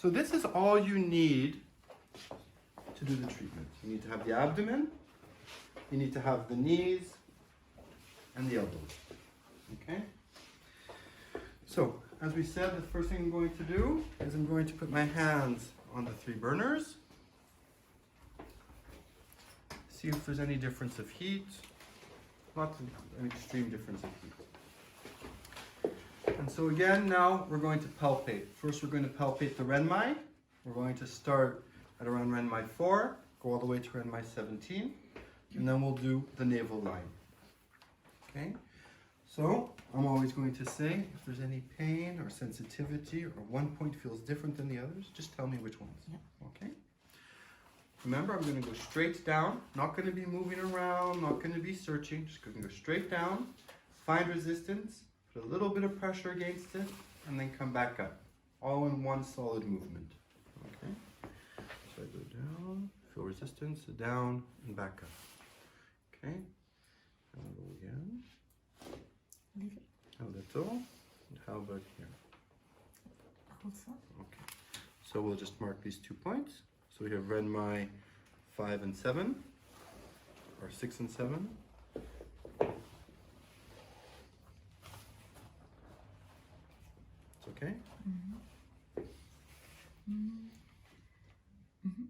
So this is all you need to do the treatment. You need to have the abdomen, you need to have the knees, and the elbows. Okay? So, as we said, the first thing I'm going to do is I'm going to put my hands on the 3 burners. See if there's any difference of heat. Not an extreme difference of heat. And so again, now we're going to palpate. First we're going to palpate the renmai. We're going to start at around renmai 4, go all the way to renmai 17, and then we'll do the navel line. Okay? So, I'm always going to say, if there's any pain or sensitivity or one point feels different than the others, just tell me which ones. Yep. Okay? Remember, I'm going to go straight down, not going to be moving around, not going to be searching, just going to go straight down, find resistance, put a little bit of pressure against it, and then come back up. All in one solid movement. Okay? So I go down, feel resistance, down, and back up. Okay? And I'll go again. A little. And how about here? Also. Okay. So we'll just mark these 2 points. So we have renmai 5 and 7, or 6 and 7. It's okay? Mm-hmm. Mm-hmm.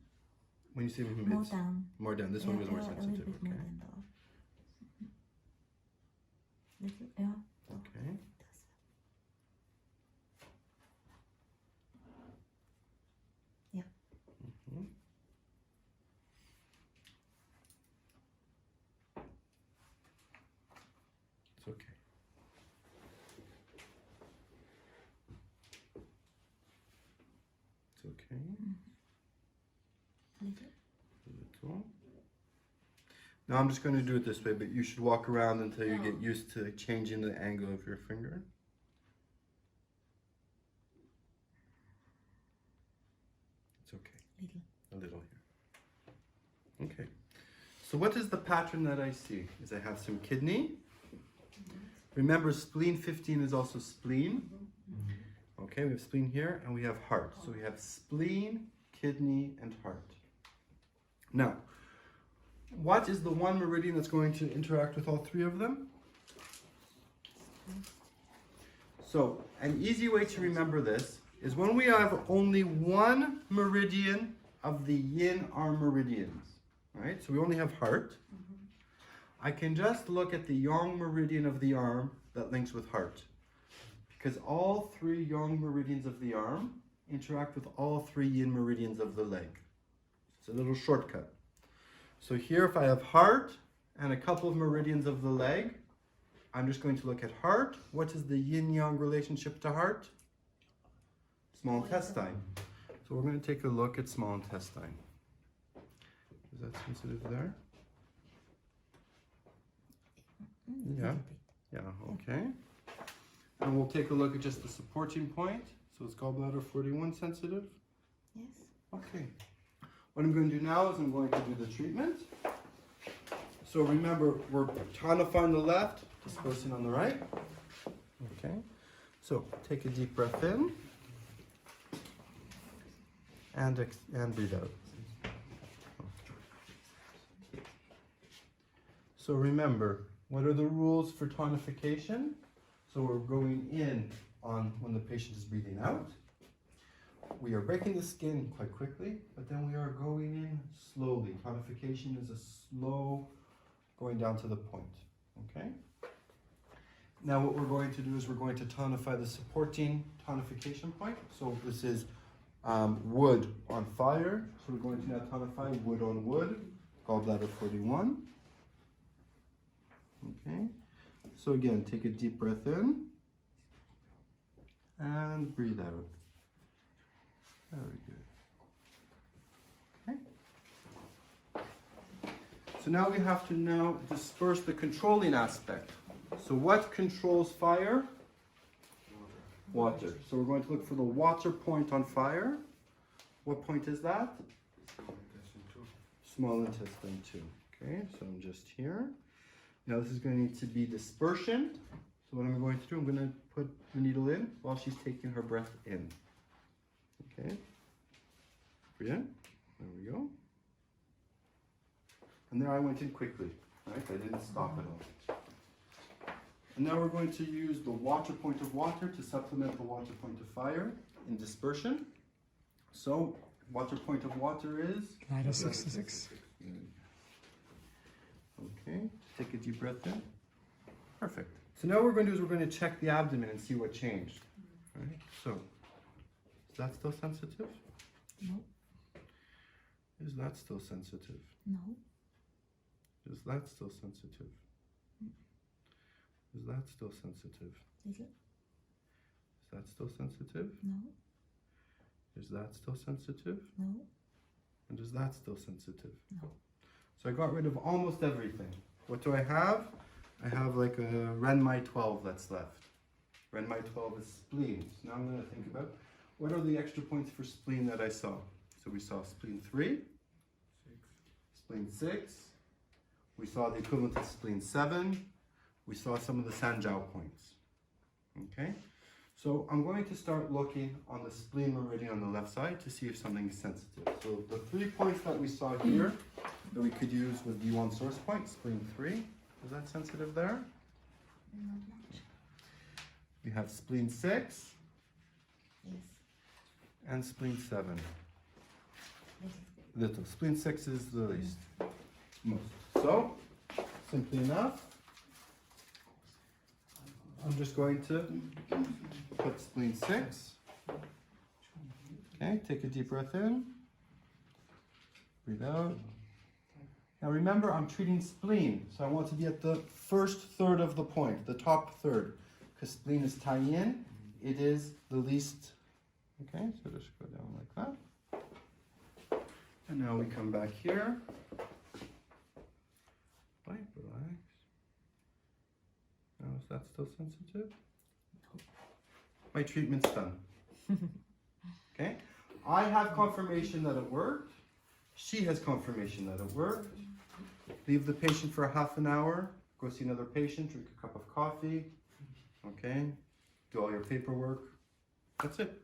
When you say More down. More down. This one was more sensitive. A little bit more Okay. than that. Yeah. Okay. Yeah. Mm-hmm. It's okay. It's okay. Mm-hmm. A little. Now I'm just going to do it this way, but you should walk around until you get used to changing the angle of your finger. It's okay. Little. A little here. Okay. So what is the pattern that I see? Is I have some kidney. Remember, spleen 15 is also spleen. Okay, we have spleen here and we have heart. So we have spleen, kidney, and heart. Now, what is the one meridian that's going to interact with all 3 of them? So, an easy way to remember this is when we have only one meridian of the yin arm meridians, right? So we only have heart. I can just look at the yang meridian of the arm that links with heart. Because all 3 yang meridians of the arm interact with all 3 yin meridians of the leg. It's a little shortcut. So here, if I have heart and a couple of meridians of the leg, I'm just going to look at heart. What is the yin-yang relationship to heart? Small intestine. So we're going to take a look at small intestine. Is that sensitive there? Yeah. Yeah, okay. And we'll take a look at just the supporting point. So is gallbladder 41 sensitive? Yes. Okay. What I'm going to do now is I'm going to do the treatment. So remember, we're tonifying the left, dispersing on the right. Okay. So take a deep breath in and breathe out. Okay. So remember, what are the rules for tonification? So we're going in on when the patient is breathing out. We are breaking the skin quite quickly, but then we are going in slowly. Tonification is a slow going down to the point, okay? Now what we're going to do is we're going to tonify the supporting tonification point. So this is wood on fire. So we're going to now tonify wood on wood, gallbladder 41. Okay, so again, take a deep breath in and breathe out. Very good. Okay. So now we have to now disperse the controlling aspect. So what controls fire? Water. So we're going to look for the water point on fire. What point is that? Small intestine 2. Okay, so I'm just here. Now this is going to need to be dispersion. So what I'm going to do, I'm going to put the needle in while she's taking her breath in. Okay, Brilliant. There we go. And there I went in quickly, right? I didn't stop at all. And now we're going to use the water point of water to supplement the water point of fire in dispersion. So, water point of water is? -66. Okay, take a deep breath in. Perfect. So now what we're going to do is we're going to check the abdomen and see what changed. Right? So, is that still sensitive? No. Is that still sensitive? No. Is that still sensitive? Is that still sensitive? Is it? Is that still sensitive? No. Is that still sensitive? No. And is that still sensitive? No. So I got rid of almost everything. What do I have? I have like a Renmai 12 that's left. Renmai 12 is spleen. So now I'm going to think about what are the extra points for spleen that I saw. So we saw spleen 3, spleen 6, we saw the equivalent of spleen 7, we saw some of the Sanjiao points. Okay? So I'm going to start looking on the spleen meridian on the left side to see if something is sensitive. So the 3 points that we saw here that we could use with V1 source point, spleen 3, is that sensitive there? Not much. We have spleen 6 Yes. and spleen 7. Little. Little. Spleen 6 is the least. Most. So, simply enough, I'm just going to put spleen 6. Okay, take a deep breath in. Breathe out. Now remember, I'm treating spleen, so I want to be at the first third of the point, the top third. Because spleen is tie-in, it is the least. Okay, so just go down like that. And now we come back here. Right, relax. Now is that still sensitive? My treatment's done. Okay? I have confirmation that it worked. She has confirmation that it worked. Leave the patient for a half an hour. Go see another patient, drink a cup of coffee. Okay? Do all your paperwork. That's it.